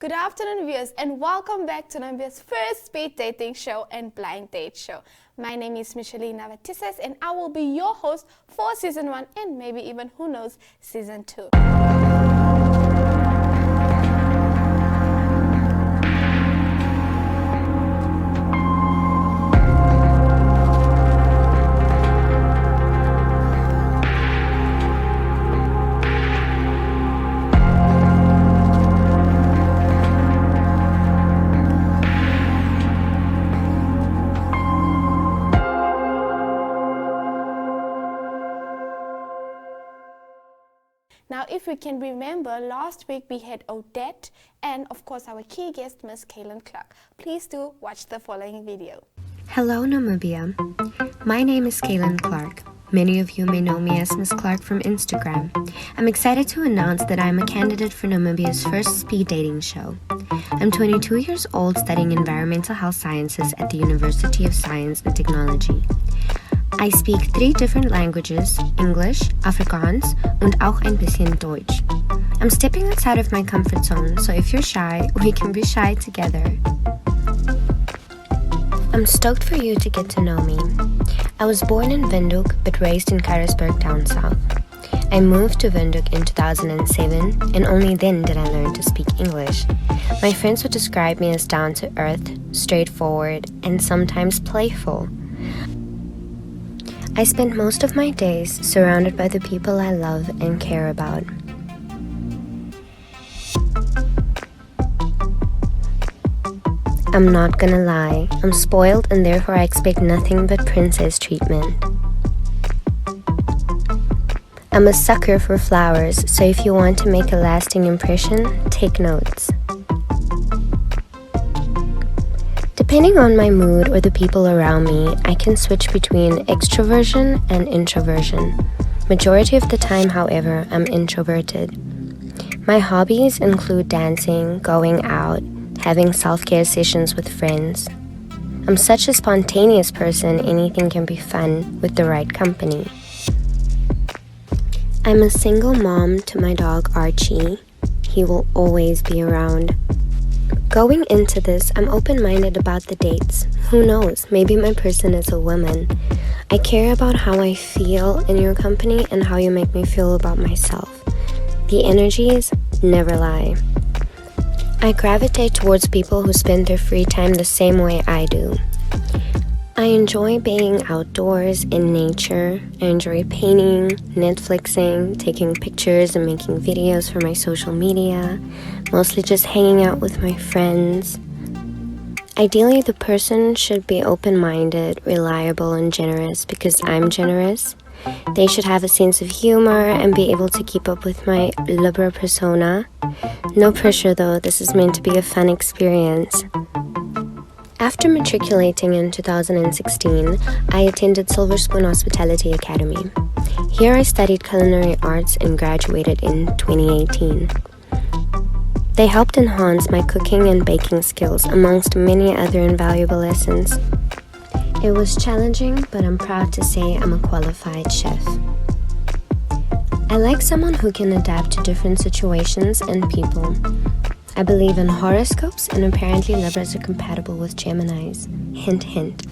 Good afternoon, viewers, and welcome back to Namibia's first speed dating show and blind date show. My name is Micheline Navatises, and I will be your host for Season 1 and maybe even, who knows, Season 2. Now, if we can remember, last week we had Odette and, of course, our key guest, Miss Caylynne Clarke. Please do watch the following video. Hello, Namibia. My name is Caylynne Clarke. Many of you may know me as Miss Clarke from Instagram. I'm excited to announce that I'm a candidate for Namibia's first speed dating show. I'm 22 years old, studying environmental health sciences at the University of Science and Technology. I speak 3 different languages, English, Afrikaans, und auch ein bisschen Deutsch. I'm stepping outside of my comfort zone, so if you're shy, we can be shy together. I'm stoked for you to get to know me. I was born in Windhoek, but raised in Karasburg down south. I moved to Windhoek in 2007, and only then did I learn to speak English. My friends would describe me as down-to-earth, straightforward, and sometimes playful. I spend most of my days surrounded by the people I love and care about. I'm not gonna lie, I'm spoiled and therefore I expect nothing but princess treatment. I'm a sucker for flowers, so if you want to make a lasting impression, take notes. Depending on my mood or the people around me, I can switch between extroversion and introversion. Majority of the time, however, I'm introverted. My hobbies include dancing, going out, having self-care sessions with friends. I'm such a spontaneous person, anything can be fun with the right company. I'm a single mom to my dog Archie. He will always be around. Going into this, I'm open-minded about the dates. Who knows, maybe my person is a woman. I care about how I feel in your company and how you make me feel about myself. The energies never lie. I gravitate towards people who spend their free time the same way I do. I enjoy being outdoors in nature. I enjoy painting, Netflixing, taking pictures and making videos for my social media, mostly just hanging out with my friends. Ideally, the person should be open-minded, reliable, and generous because I'm generous. They should have a sense of humor and be able to keep up with my Libra persona. No pressure though, this is meant to be a fun experience. After matriculating in 2016, I attended Silver Spoon Hospitality Academy. Here I studied culinary arts and graduated in 2018. They helped enhance my cooking and baking skills amongst many other invaluable lessons. It was challenging, but I'm proud to say I'm a qualified chef. I like someone who can adapt to different situations and people. I believe in horoscopes, and apparently Libras are compatible with Geminis. Hint, hint.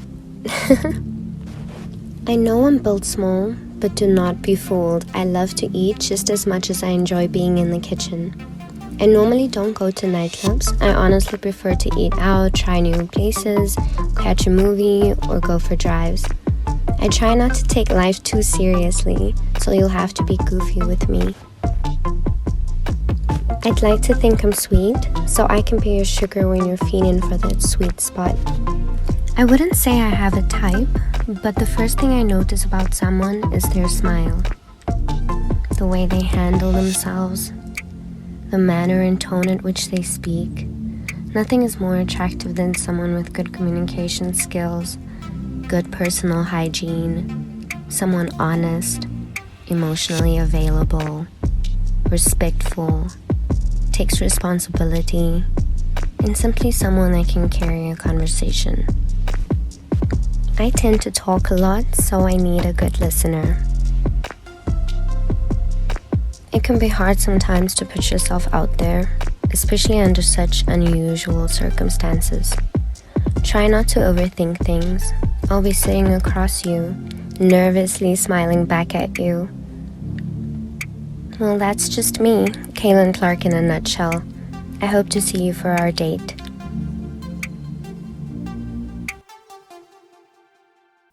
I know I'm built small, but do not be fooled. I love to eat just as much as I enjoy being in the kitchen. I normally don't go to nightclubs. I honestly prefer to eat out, try new places, catch a movie, or go for drives. I try not to take life too seriously, so you'll have to be goofy with me. I'd like to think I'm sweet, so I can be your sugar when you're feeling for that sweet spot. I wouldn't say I have a type, but the first thing I notice about someone is their smile. The way they handle themselves, the manner and tone at which they speak. Nothing is more attractive than someone with good communication skills, good personal hygiene, someone honest, emotionally available, respectful, takes responsibility, and simply someone that can carry a conversation. I tend to talk a lot, so I need a good listener. It can be hard sometimes to put yourself out there, especially under such unusual circumstances. Try not to overthink things. I'll be sitting across you, nervously smiling back at you. Well, that's just me, Caylynne Clarke in a nutshell. I hope to see you for our date.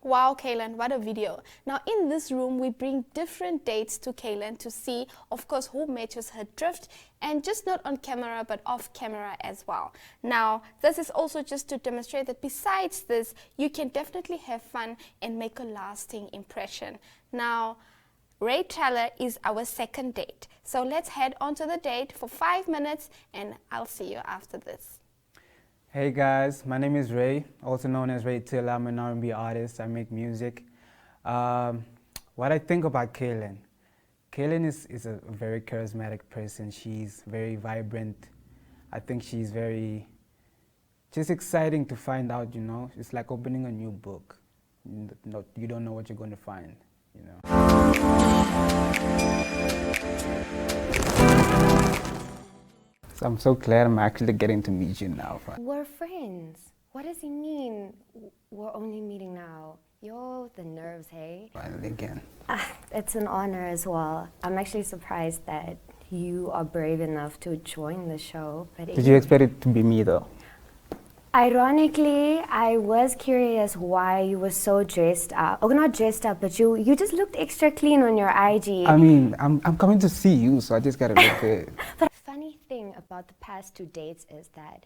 Wow, Kailyn, what a video. Now in this room, we bring different dates to Kailyn to see, of course, who matches her drift, and just not on camera, but off camera as well. Now, this is also just to demonstrate that besides this, you can definitely have fun and make a lasting impression. Now, Ray Teller is our second date. So let's head on to the date for 5 minutes, and I'll see you after this. Hey guys, my name is Ray, also known as Ray Taylor. I'm an R&B artist. I make music. What I think about Kailyn. Kailyn is a very charismatic person. She's very vibrant. I think she's very just exciting to find out, you know. It's like opening a new book. You don't know what you're going to find, you know. I'm so glad I'm actually getting to meet you now. We're friends. What does he mean, we're only meeting now? Yo, the nerves, hey? Finally again. It's an honor as well. I'm actually surprised that you are brave enough to join the show. But did you expect it to be me though? Ironically, I was curious why you were so dressed up. Oh, not dressed up, but you just looked extra clean on your IG. I mean, I'm coming to see you, so I just gotta look good. But the funny thing about the past 2 dates is that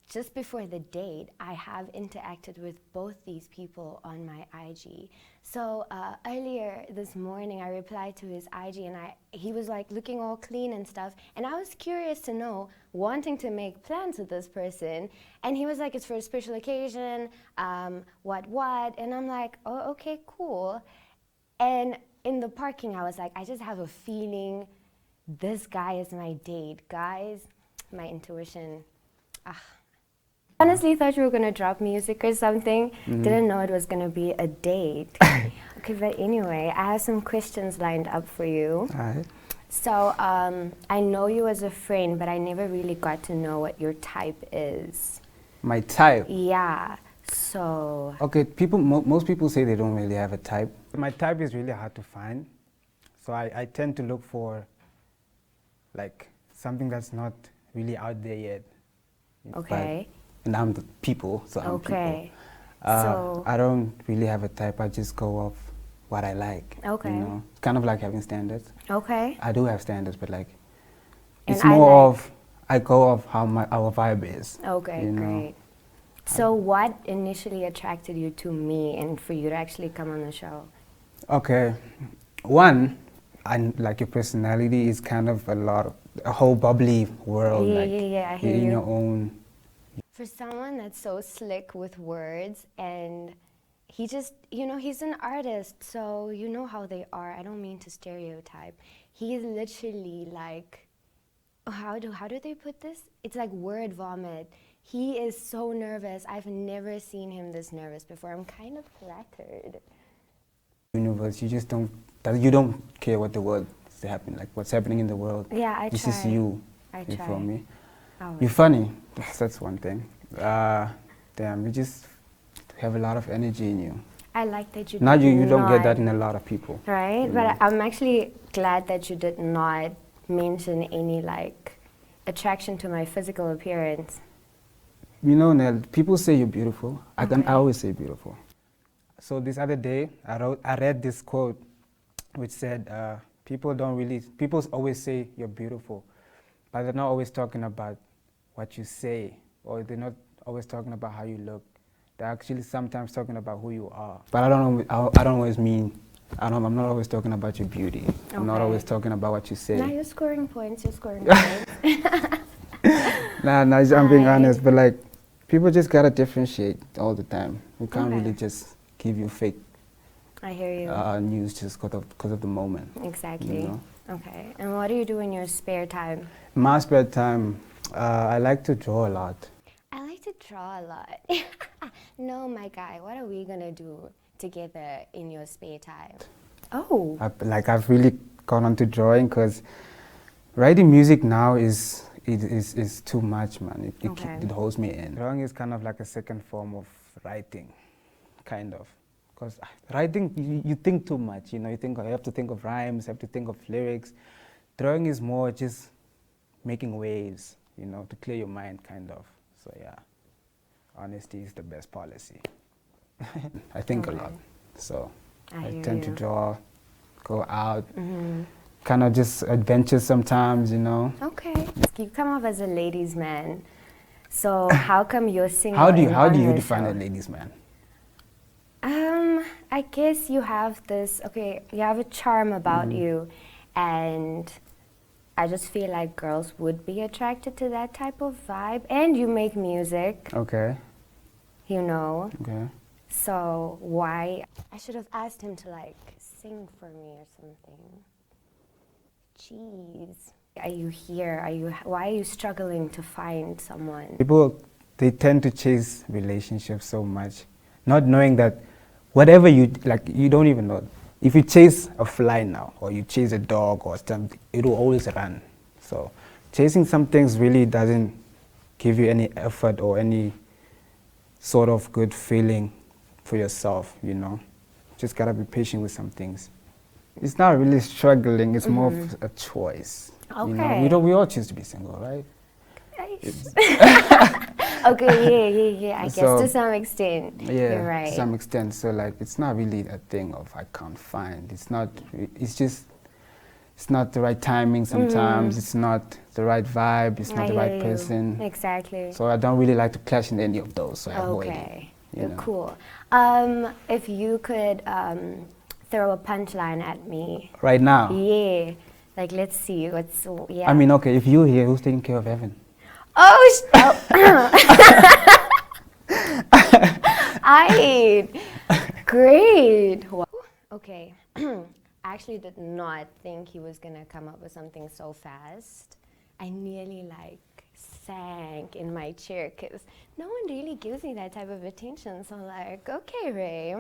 just before the date, I have interacted with both these people on my IG. So earlier this morning, I replied to his IG, and he was like looking all clean and stuff. And I was curious to know, wanting to make plans with this person. And he was like, it's for a special occasion, what? And I'm like, oh, okay, cool. And in the parking, I was like, I just have a feeling this guy is my date. Guys, my intuition. Honestly thought you were going to drop music or something. Didn't know it was going to be a date. Okay, but anyway, I have some questions lined up for you. All right. So, I know you as a friend, but I never really got to know what your type is. My type? Yeah, so... Okay, most people say they don't really have a type. My type is really hard to find. So I tend to look for like something that's not really out there yet. Okay. And I'm the people, so I'm okay. people. So I don't really have a type. I just go off what I like. Okay. You know? It's kind of like having standards. Okay. I do have standards, but like, And it's more of, I go off how our vibe is. Okay, you know? great. So what initially attracted you to me and for you to actually come on the show? Okay. One, like your personality is kind of a whole bubbly world. Yeah, I hear in you. your own. For someone that's so slick with words, and he just, you know, he's an artist, so you know how they are. I don't mean to stereotype. He's literally like, how do they put this? It's like word vomit. He is so nervous. I've never seen him this nervous before. I'm kind of flattered. Universe, you just you don't care what the world is happening, like what's happening in the world. Yeah, I try. This is you. I You try. feel me? Oh, You're funny. That's one thing. Damn, you just have a lot of energy in you. I like that you Now you don't not, get that in a lot of people. right? You But know? I'm actually glad that you did not mention any like attraction to my physical appearance. You know, Nell, people say you're beautiful. I Okay. always say beautiful. So this other day, I read this quote which said, people always say you're beautiful, but they're not always talking about what you say, or they're not always talking about how you look. They're actually sometimes talking about who you are. But I don't always mean, I'm not always talking about your beauty. I'm not Okay. always talking about what you say. Now you're scoring points, you're scoring points. Nah, I'm being honest, but like, people just gotta differentiate all the time. We can't Okay. really just give you fake I hear you. news just because of the moment. Exactly. You know? Okay. And what do you do in your spare time? In my spare time, I like to draw a lot. I like to draw a lot. No, my guy, what are we gonna do together in your spare time? Oh. I've really gone on to drawing because writing music now is It's too much, man. Okay. It holds me in. Drawing is kind of like a second form of writing, kind of. Because writing, you think too much, you know, you have to think of rhymes, you have to think of lyrics. Drawing is more just making waves, you know, to clear your mind, kind of. So yeah, honesty is the best policy. I think a lot, so I tend to draw, go out, kind of just adventure sometimes, you know. Okay, you come off as a ladies' man. So how come you're single? How do you define a ladies' man? I guess you have this, you have a charm about you, and I just feel like girls would be attracted to that type of vibe. And you make music. Okay. You know. Okay. So why? I should have asked him to like sing for me or something. Jeez. Are you here? Why are you struggling to find someone? People, they tend to chase relationships so much, not knowing that whatever you don't even know. If you chase a fly now, or you chase a dog or something, it will always run. So chasing some things really doesn't give you any effort or any sort of good feeling for yourself, you know. Just gotta be patient with some things. It's not really struggling, it's more of a choice. Okay. You know, we all choose to be single, right? Okay, yeah. I guess to some extent, yeah, you're right. To some extent. So like, it's not really a thing of I can't find. It's not. It's just. It's not the right timing sometimes. It's not the right vibe. It's not the right person. Exactly. So I don't really like to clash in any of those. So I avoid it. Okay. You know? Cool. If you could throw a punchline at me. Right now. Yeah. Like, let's see. Yeah. I mean, okay. If you're here, who's taking care of Evan? Great. Wow. Okay. I actually did not think he was gonna come up with something so fast. I nearly like sank in my chair because no one really gives me that type of attention. So I'm like, okay, Ray,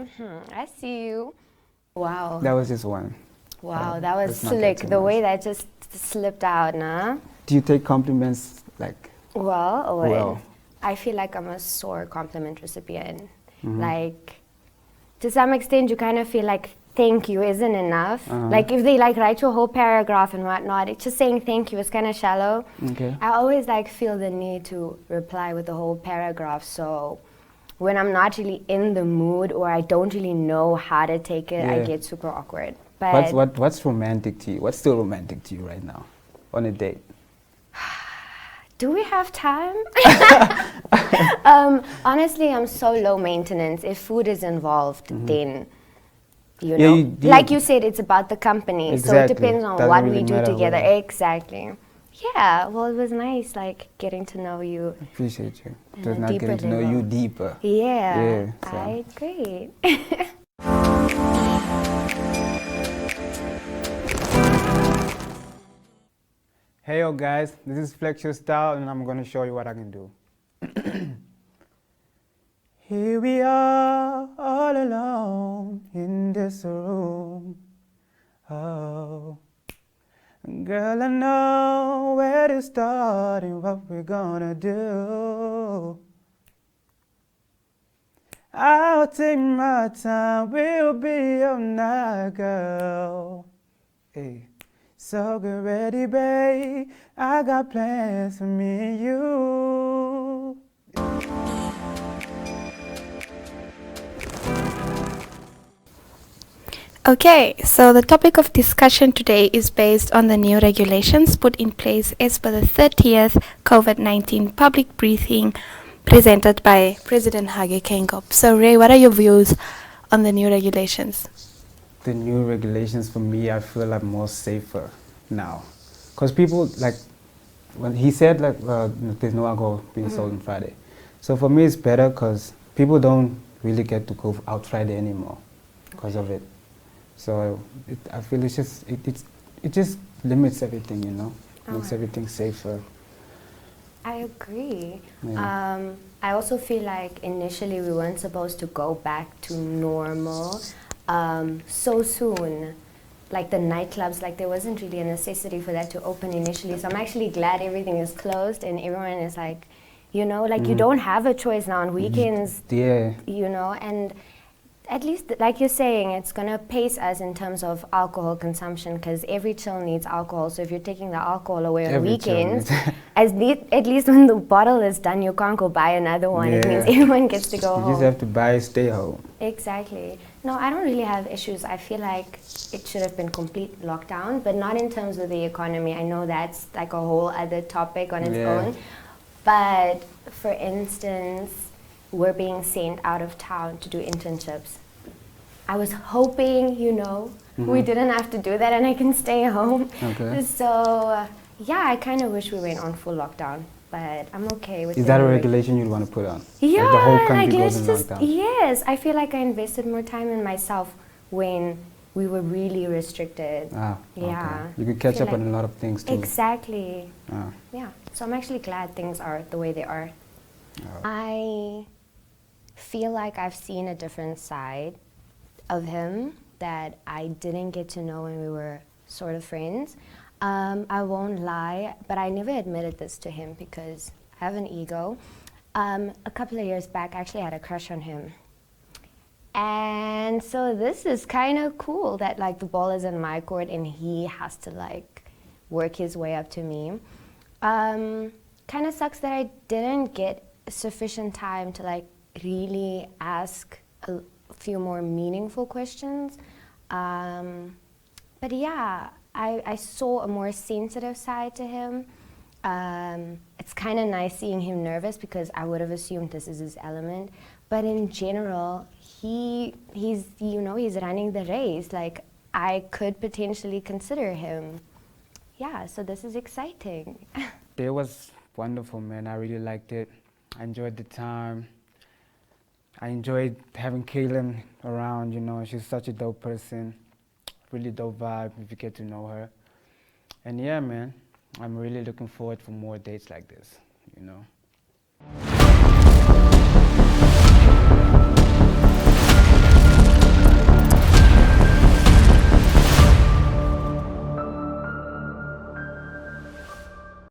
I see you. Wow. That was just one. Wow, that was slick. The way that just slipped out, nah? Do you take compliments like? Well, I feel like I'm a sore compliment recipient. Like, to some extent, you kind of feel like thank you isn't enough. Like, if they like write you a whole paragraph and whatnot, it's just saying thank you is kind of shallow. Okay. I always like feel the need to reply with the whole paragraph. So when I'm not really in the mood or I don't really know how to take it, I get super awkward. But what's romantic to you? What's still romantic to you right now on a date? Do we have time? Honestly, I'm so low maintenance. If food is involved, then, you know, like you said, it's about the company. Exactly. So it depends on Doesn't what really we do matter together. where. Exactly. Yeah, well, it was nice, like, getting to know you. I appreciate you. On Just a not deeper getting to know level. you deeper. Yeah, so. great. Hey yo guys, this is Flex Your Style and I'm gonna show you what I can do. Here we are, all alone in this room. Oh, girl, I know where to start and what we're gonna do. I'll take my time, we'll be all night, girl. Hey. So get ready, babe, I got plans for me and you. Okay, so the topic of discussion today is based on the new regulations put in place as per the 30th COVID-19 public briefing presented by President Hage Geingob. So Ray, what are your views on the new regulations? The new regulations for me, I feel like more safer now. Because people, like, when he said, like, there's no alcohol being sold on Friday. So for me, it's better because people don't really get to go out Friday anymore because of it. So I feel it just limits everything, you know, makes everything safer. I agree. Yeah. I also feel like initially we weren't supposed to go back to normal so soon. like the nightclubs, like there wasn't really a necessity for that to open initially. So I'm actually glad everything is closed and everyone is like, you know, like you don't have a choice now on weekends, Yeah. you know, and at least, like you're saying, it's going to pace us in terms of alcohol consumption because every chill needs alcohol. So if you're taking the alcohol away on Every weekends, chill at least when the bottle is done, you can't go buy another one. It means everyone gets to go home. You just have to buy, stay home. Exactly. No, I don't really have issues. I feel like it should have been complete lockdown, but not in terms of the economy. I know that's like a whole other topic on its own. But for instance, we're being sent out of town to do internships. I was hoping, you know, we didn't have to do that and I can stay home. Okay. So, yeah, I kind of wish we went on full lockdown, but I'm okay with it. Is that a regulation you'd want to put on? Yeah, like the whole country like goes let's in just, lockdown? yes, I feel like I invested more time in myself when we were really restricted. Ah, Yeah. okay. You could catch up on a lot of things too. Exactly. Ah. Yeah, so I'm actually glad things are the way they are. I feel like I've seen a different side of him that I didn't get to know when we were sort of friends. I won't lie, but I never admitted this to him because I have an ego. A couple of years back, I actually had a crush on him. And so this is kind of cool that like the ball is in my court and he has to like work his way up to me. Kind of sucks that I didn't get sufficient time to like really ask a few more meaningful questions. But yeah, I saw a more sensitive side to him. It's kind of nice seeing him nervous because I would have assumed this is his element. But in general, he's running the race. Like I could potentially consider him. Yeah, so this is exciting. It was wonderful, man. I really liked it. I enjoyed the time. I enjoyed having Kaylyn around, you know. She's such a dope person. Really dope vibe if you get to know her. And yeah, man, I'm really looking forward for more dates like this, you know.